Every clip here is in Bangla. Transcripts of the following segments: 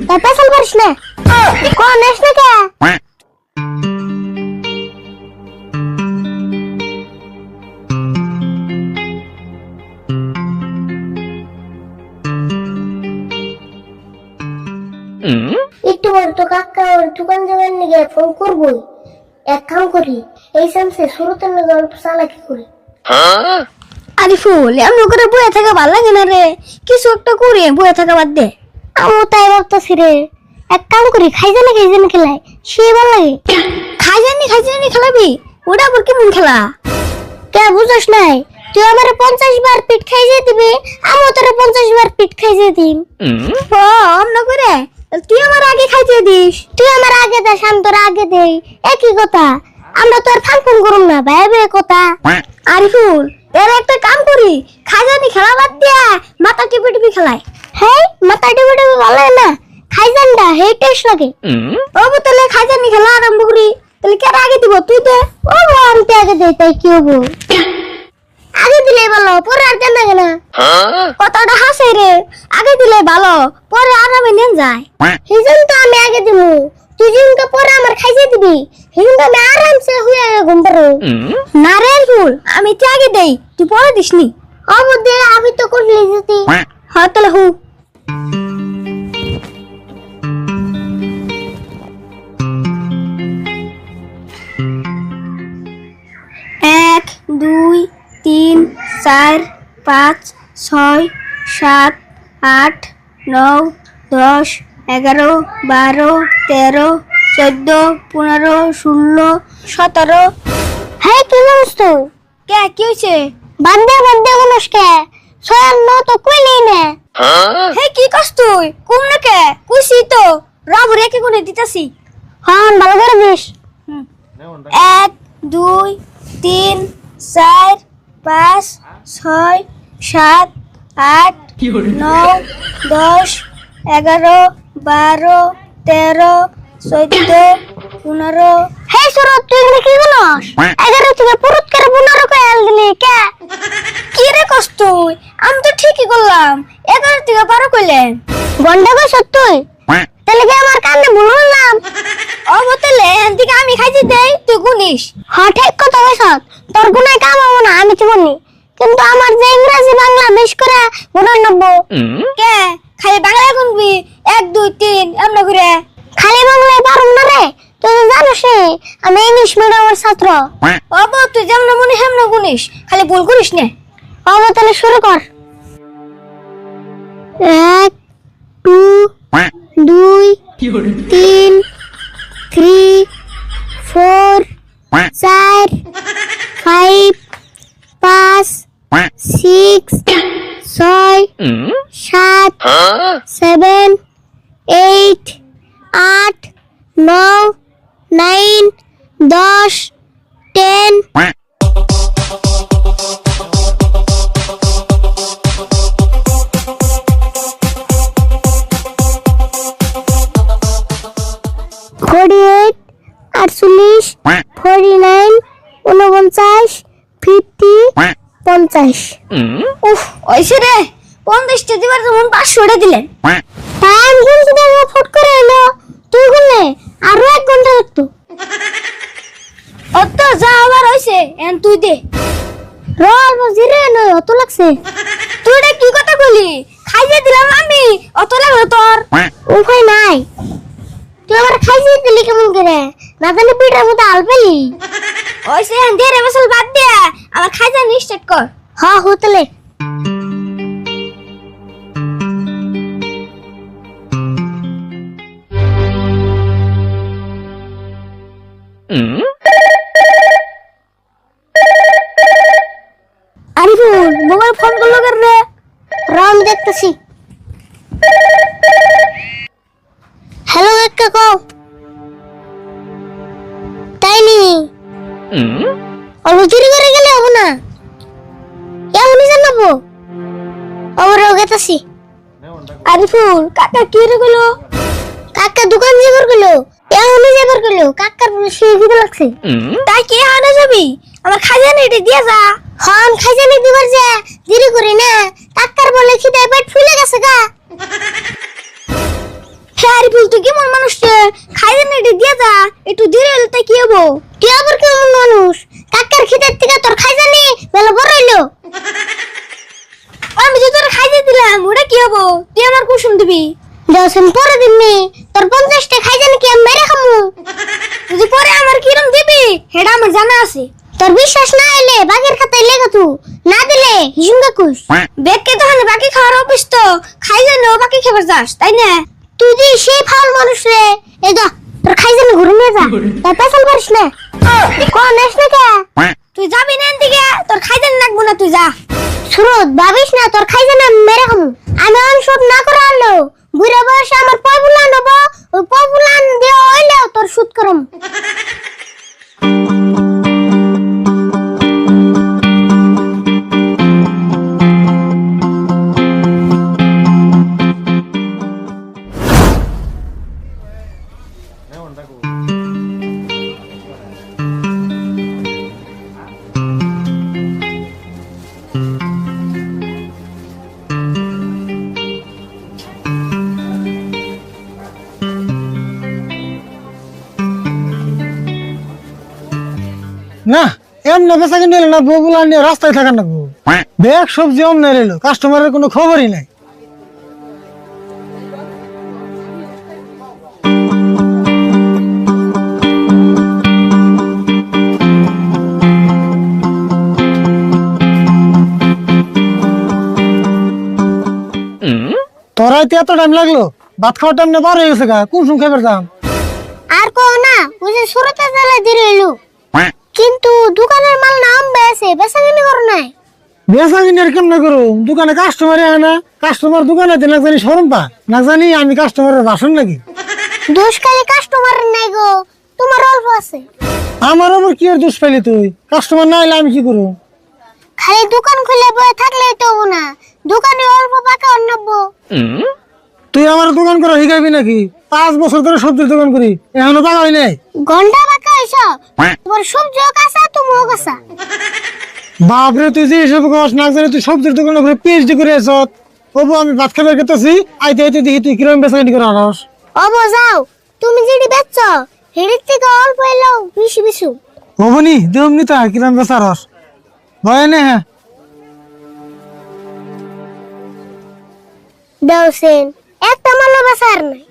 তাই পেছাল পারিস না কোন নেস না কে একটু বল তো কাকা ওর দোকান যাবেন নিয়ে ফোন করবই এক কাম করি এই সামসে শুরুতে না গল্প চালাকি করি আরিফুল এমন করে বয়ে থাকা ভালো লাগে না রে কিছু একটা করে বয়ে থাকা বাদ দে আমিও তাই ভাবতেছি রে এক কাম করি খাইজানি খেলাই সে ভালো লাগে খাইজানি খেলাবি ওটা আবার কেমন খেলা কে বুঝছ নাই তুই আমার 50 বার পিঠ খাইয়ে দিবি আমিও তোর 50 বার পিঠ খাইয়ে দিম ও অন্য করে তুই আমার আগে খাইতে দিস তুই আমার আগে দাস আমি তোর আগে দেই একই কথা আমরা তো আর ফাংশন করুম না ভাই ভাই কথা আরিফুল এর একটা কাম করি খাইজানি খেলা বাদ দিয়া মাথা টিপি খেলায় হ্যাঁ মাথা টিপি ভালো লাগে না খাইজানটা হে টেস্ট লাগে ও তাহলে খাইজানি খেলা আরম্ভ করি তাহলে কে আগে দিব তুই দে ও আমি তো আগে দেই তাই কি হবো আগে দিলে ভালো পরে আর দেন না কতটা হাসে রে আগে দিলে ভালো পরে আরামে নেন যায় সেজন্য তো আমি আগে দিব তুই যেটা পরে আমার খাইয়ে দিবি সেজন্য আমি আরামসে হয়ে ঘুম পারো না রে ফুল আমি তো আগে দেই তুই পরে দিসনি অবদে আমি তো করলি যেতে হ্যাঁ তাহলে হু এক 2 3 4 5 6 7 8 9 10 11 12 13 14 15 16 17 হ্যাঁ কি করছ তুই কে কি হইছে বান্দে কোনস কে ছয় ন তো কইলি না হ্যাঁ কি করছ তুই কোন না কে কইছি তো রাব রেকে কোনে দিতাছি হ্যাঁ ভালো করে দিস 1 2 3 4 5 6 7 8 9 10 11 12 13 14 15 হে সুরত তুই কি বলস 11 থেকে পুরুত করে 15 কই আল দিলি কে কি রে কস তুই আমি তো ঠিকই করলাম 11 থেকে 12 কইলেন গন্ডা কই তুই তাহলে কি আমার কানে ভুল হলাম ও বতলে এদিকে আমি খাইতে দেই তুই গুনিস হ্যাঁ ঠিক কথা কইছ তোর গুনাই কাম হবে না আমি তো গুনি কিন্তু আমার যে ইংরেজি বাংলা বেশ করে গুণন নব কে খালি বাংলা গুনবি 1 2 3 এমন করে খালি বাংলায় পারুম না রে তুই জানিস আমি ইংলিশ মিডিয়ামের ছাত্র ও বউ তুই যেমন মনে হেমন গুনিস খালি ভুল করিস না ও তাহলে শুরু কর 1 2 3 4 5 5 6 6 7 7 8 8 9 9 10 10 48 48 49 49 50 50 উফ ওইছে রে 50 টা দিবার যেমন 500 টা দিলেন টাইম কিন্তু দেখো ফট করে এলো তুই বললে আরো 1 ঘন্টা লাগতো অত যা আবার হইছে এন তুই দে রল বজিরে নয় অত লাগছে তুই এটা কি কথা কইলি খাইয়ে দিলাম আমি অত লাগলো তোর উপায় নাই তুই আমার খাইয়ে দিলি কেমন করে না জানি পিটার মধ্যে আল পেলি ওইসে দে রে বসল বাদ দে আমার খাইজা নিশ্চিত কর হ্যাঁ হতলে আরিফুল মোবাইল ফোন করলো কেন রে রাম দেখতেছি হ্যালো একটা কও তাই নি অলুজিরি করে গেলে হবে না এমনি জানাবো আমরা গেতাছি আরিফুল কাকা কি রে গেল কাকা দোকান যাবার গেল এমনি যাবার গেল কাকার শুয়ে গিয়ে লাগছে তাই কি আনা যাবি আমার খাজানি দিয়ে যা হন খাজানি দিবার যা দেরি করি না কাকার বলে খিদে পেট ফুলে গেছে গা হ্যাঁ মুড়ে কি হবো, তুই আমার কুসুম দিবি। দশন পরে দিবি, তোর 50 টাকা খাই জানি কি আমি মেরে খামু। তুই পরে আমার কিরম দিবি হেডা আমার জানা আছে। তোর বিশ্বাস না এলে বাকির খাতায় লেখা তু, না দিলে হিসুঙ্গা কুস। বেগকে তো হানে বাকি খাওয়ার অফিস তো, খাই জানি ও বাকি খাবার যাস তাই না? তুই দি সেই ফাউল মানুষ রে। এই যা তোর খাই জানি ঘুরে নিয়ে যা, তাই পেছাল পারিস না। কোন নেস না কে? তুই যাবি না এদিকে, তোর খাই জানি লাগবো না, তুই যা। সুরত ভাবিস না তোর খাই জানি আমি মেরে খামু। আমি অনশোধ না করে আনলো বুড়া বয়সে আমার পয়বুলান হবো, ওই পয়বুলান দিয়ে হইলেও তোর সুদ করম। না এমনি বেচা কিনে এলো না, বউগুলা নিয়ে রাস্তায় থাকার না। ব্যাগ সবজি অমনে এলো, কাস্টমারের কোনো খবরই নাই। তোরাইতে এত টাইম লাগলো? ভাত খাওয়ার টাইম না বার হয়ে গেছে গা, কোন সময় খাবার দাম? আর কো না, ওই যে সুরতে জ্বালা দিয়ে এলো, কিন্তু দোকানের মাল নাম বেছে বেচা কিনে করো নাই। বেচা কিনে আর কেমন করো? দোকানে কাস্টমারে আনা, কাস্টমার দোকানে না জানি শরম পা, না জানি আমি কাস্টমারের বাসন নাকি? দোষ খালি কাস্টমারের নাই গো, তোমার অল্প আছে। আমার আবার কি আর দোষ পাইলি তুই? কাস্টমার না এলে আমি কি করবো? খালি দোকান খুলে বসে থাকলেই তো হবো না, দোকানে অল্প পাকা অন্নব্য। তুই আমার দোকান করা শিখাইবি নাকি? 5 বছর ধরে সবজির দোকান করি, এখনো টাকা হয় নাই। ঘন্টা পাকা এসব, তোমার সবজিও কাঁচা তুমিও কাঁচা। বাপরে তুই যে এসব কস না জানি, তুই সবজির দোকানে করে পিএইচডি করে এসছ। ওবো আমি ভাত খাবার খেতেছি, আইতে আইতে দেখি তুই কিরকম বেচাকেনি করে আনস। অবো যাও, তুমি যেটি বেচছ হেডির থেকে অল্প এলেও বেশি বেশি। হবনি দেমনি তা কিরকম বেচা রস ভয় নে। হ্যাঁ দেওসেন একটা মালও বেচার নাই।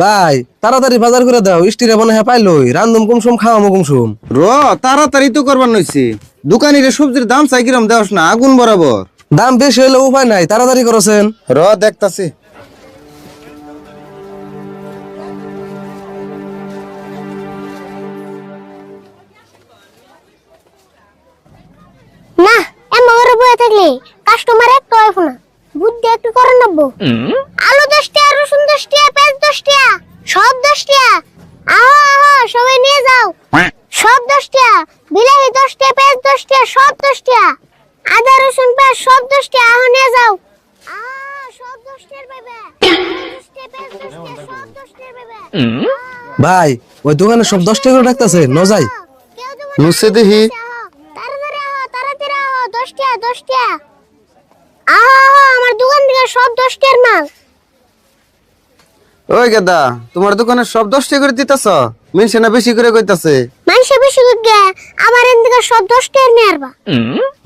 ভাই তাড়াতাড়ি বাজার করে দাও, স্টিরে মনে হয় পাইলই রান্দুম কুমসুম খাওয়ামো কুমসুম। তাড়াতাড়ি তো করবার নইছি। দোকানিরে সবজির দাম চাই কিরম দেওস না, আগুন বরাবর। দাম বেশি হইলে উপায় নাই, তাড়াতাড়ি করছেন। দেখতাছি। না এমন ওরে বয়ে থাকলে কাস্টমার একটা হয় না, বুদ্ধি একটু করে নেবো। আলু 10 টাকা, রসুন 10 টাকা, পেঁয়াজ 10 টাকা, সব 10 টাকা। আহো আহো সবাই নিয়ে যাও, সব 10 টাকা। বিলাহি 10 টাকা, পেঁয়াজ 10 টাকা, সব 10 টাকা। আদা রসুন পেঁয়াজ সব 10 টাকা, আহো নিয়ে যাও। সব 10 টাকার পাবে, 10 টাকা পেঁয়াজ 10 টাকা, সব 10 টাকার পাবে। ভাই ওই দোকানে সব 10 টাকা করে ডাকতেছে, ন যাই। কেউ তো নুসে দেখি। তাড়াতাড়ি আহো, তাড়াতাড়ি আহো, 10 টাকা 10 টাকা। আহো আহো আমার দোকান থেকে সব 10 টাকার মাল। ওই গেদা, তোমার দোকানে সব 10 টাকা করে দিতেছ? মিনছে না বেশি করে কইতাছে? মানুষে বেশি গে আমার এন থেকে সব 10 টাকার নিয়ে আসবা।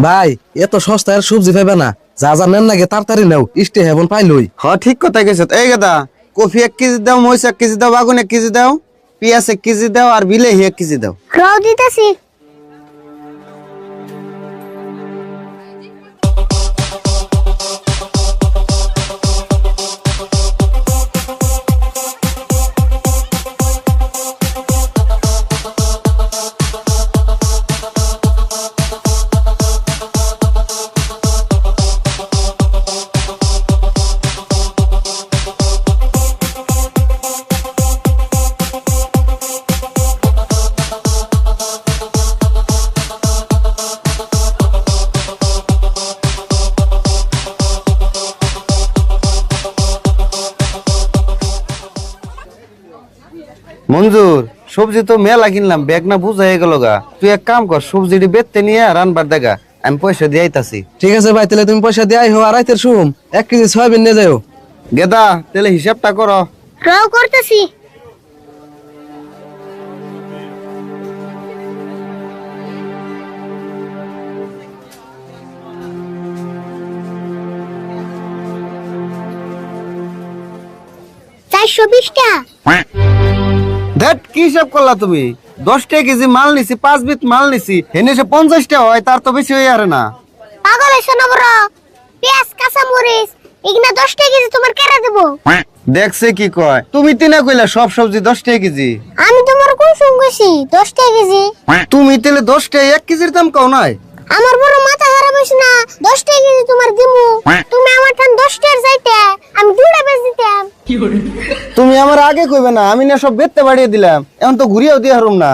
ভাই এত সস্তায় আর সবজি পাইবে না, যা যা নেন নাকি তাড়াতাড়ি নাও, স্টে হেবন পাইলই। ঠিক কথা কইছ। এই গেদা, কফি 1 কেজি দাও, মরিচ 1 কেজি দাও, বাগুন 1 কেজি দাও, পেঁয়াজ 1 কেজি দাও, আর বিলাহি 1 কেজি দাও। রও দিতেছি। মঞ্জুর, সবজি তো মেলা কিনলাম, ব্যাগ না বুঝা হয়ে গেল গা। তুই এক কাম কর, সবজিটি বেচতে নিয়ে রানবার দেখা, আমি পয়সা দিয়ে আইতাছি। ঠিক আছে ভাই, তাহলে তুমি পয়সা দিয়ে আইহো, আর রাইতের শুম 1 কেজি সয়াবিন নিয়ে যাও। গেদা, তাহলে হিসাবটা করো। রও করতেছি। 420 টাকা। দেখ কি হিসাব করলা তুমি? 10 টাকা কেজি মাল নিছি, 5 বিট মাল নিছি, হেনে সে 50 টাকা হয়, তার তো বেশি হয়ে আরে না। পাগল হইছো না বড়? পেঁয়াজ কাঁচা মরিচ এগুলা 10 টাকা কেজি তোমার কেরা দেবো? দেখছে কি কয়, তুমি তিনা কইলা সব সবজি 10 টাকা কেজি। আমি তোমার কোন সঙ্গেছি 10 টাকা কেজি? তুমি তেলে 10 টাকা 1 কেজির দাম কও নাই? আমার বড় মাথা খারাপ হইছে না? 10 টাকা কেজি তোমার দিমু, তুমি আমার ঠান 10 টাকার চাইতে আমি 2টা বেচ দিতাম। তুমি আমার আগে কইবে না, আমি না সব বেচতে বাড়িয়ে দিলাম, এখন তো ঘুরিয়েও দিয়ে হারুম না।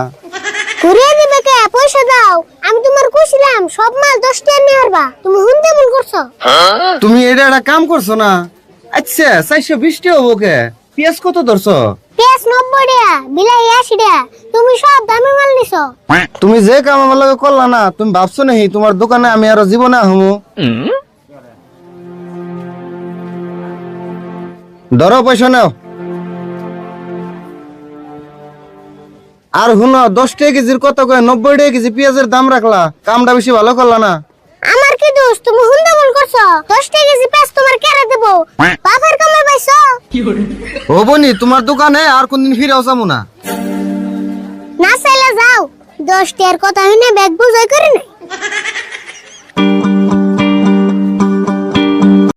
ঘুরিয়ে দিবে কে? পয়সা দাও। আমি তোমার কইছিলাম সব মাল 10 টাকা নিয়ে আসবা, তুমি হুনতে মন করছো। তুমি এটা একটা কাম করছো না? আচ্ছা 420 টাকা হবো কে? পেঁয়াজ কত ধরছো? পেঁয়াজ 90 টাকা, বিলাই 80 টাকা, তুমি সব দামি মাল নিছো। তুমি যে কাম আমার লগে করলা না, তুমি ভাবছো নাহি তোমার দোকানে আমি আরো জীবনে আহমু? ধরো পয়সা নাও। আর হুনো 10 টাকা কেজির কত কয় 90 টাকা কেজি পেঁয়াজের দাম রাখলা, কামটা বেশি ভালো করলা না। আমার কি দোষ? তুমি হুনতে মন করছো। 10 টাকা কেজি পেঁয়াজ তোমার কেরা দেবো? বাপের কামে পাইছো। ও বনি, তোমার দোকানে আর কোনদিন ফিরে আসামু না। না চাইলে যাও, 10 টাকার কথা হইনে ব্যাগ বুঝাই করে নাই।